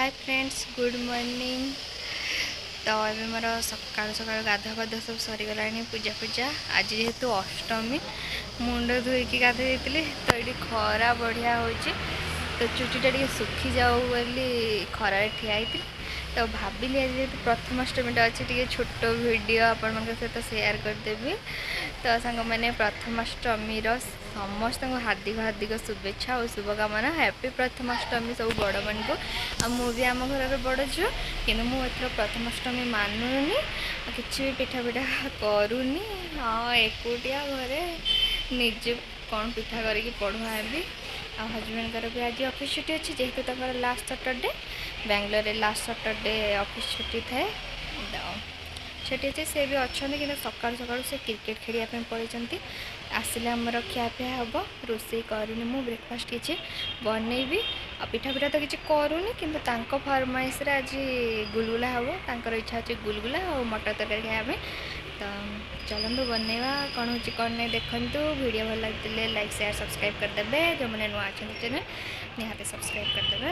Hi friends good morning. तो ये मोर सका सका गाधा गाधा सब सरीगला पूजा पूजा आज जेहेतु अष्टमी मुंड धोईकी गाधे तो ये खरा बढ़िया हो तो चुटीटा टे सुखी जाऊ बोली खरारे ठिया तो भाविली आज जेहतु प्रथमाष्टमीटा अच्छे टे छोट वीडियो आपण सहित सेयार करदेवी। तो सांग मैंने प्रथमाष्टमीर समस्त हार्दिक हार्दिक शुभेच्छा और शुभकामना हैप्पी प्रथमाष्टमी सब बड़ मान को। मुझे आम घर बड़ झील कि मुझे प्रथमाष्टमी मानुनी कि पिठा पिठा करूनी। हाँ एकुटिया घरे निजे कौन पिठा करके पढ़ुआ भी। आ हजबैंड भी आज ऑफिस छुट्टी अच्छी जेहेतु last Saturday Bangalore last Saturday office छुट्टी थाए छुट्टी अच्छे से भी अच्छा कि सका सका से क्रिकेट खेलने पड़े आसिले आमर खियापिया हम रोसे करूनी मु ब्रेकफास्ट किसी बनईबी आ पिठा पिठा तो किसी करूनी कि फरमाइश आज गुलगुला हम तर इच्छा अच्छे गुलगुला और मटर तरकारी खायापे। तो चलतु बनवा कौन हो कौन नहीं देखूँ वीडियो भल लगे लाइक शेयर सब्सक्राइब करदे जो मैंने नुआ अच्छा चैनल निहाती सब्सक्राइब करदे।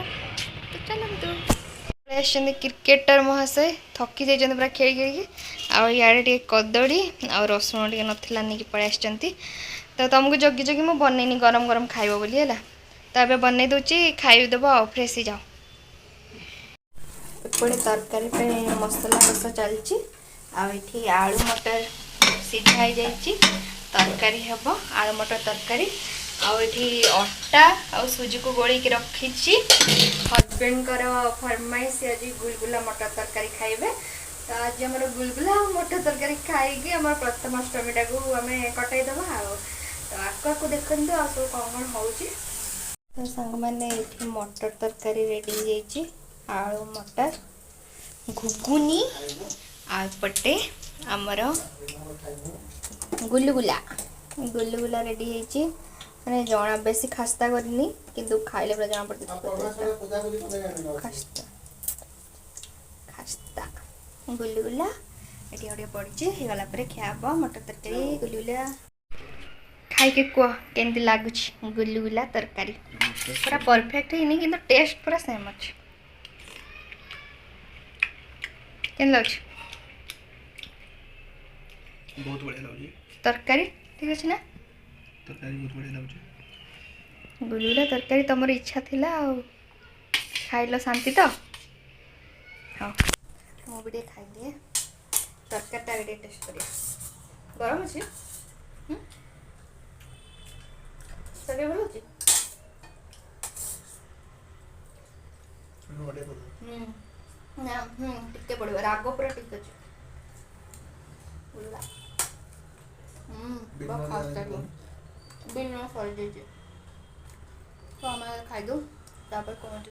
तो चलतु क्रिकेटर महाशय थकी जाइए पूरा खेल खेल आड़े टे कदड़ी आ रसुण टे नाला नहीं पलि आसती। तो तुमको जगी जगी मुझे बनईनी गरम गरम खाइब बोली है। तो ये बनई दूची खाईदेव आ फ्रेश ही जाओ। एपटे तरकारी मसला कषा चलती आठी आलू मटर सीझाई जाइए तरकारी हम आलू मटर तरकारी आठी अटा आ सुजी को गोल रखी हजबैंड फरमाइश आज गुलगुला मटर तरकारी खाइबे। तो आज आम गुलगुला मटर तरकारी खाई आम प्रथमाष्टमी टाक आम कटईदे तो आको देखते आ सब कौन कौन हो। तो सांग मैंने ये मटर तरकारी रेडी हो आलू मटर घुगुनी आपटे आमर गुलगुला गुलगुला रेडी हो मैंने जना बेसी खास्ता करनी किंतु खाइले पूरा जना पड़ता खास्ता खास्ता गुलगुला ये गोटे पड़ी गला खाब मटर तरकारी गुलगुला खाई के कह केमती लगुच गुलगुला तरकारी पूरा परफेक्ट है कि टेस्ट पूरा सेम अच्छे केन लगे बहुत बढ़िया लगे तरकारी ठीक अच्छे ना तरकारी बहुत बढ़िया लगे गुलगुला तरकारी तुम इच्छा थिला खाइल शांति तो हाँ मुझे खाई दिए तरकारी टेस्ट करिए गरम अच्छे तरकारी भल अच्छे ना टिके पड़ो राग पूरा ठीक अच्छे बिना सरी तो आम खाईदे कौन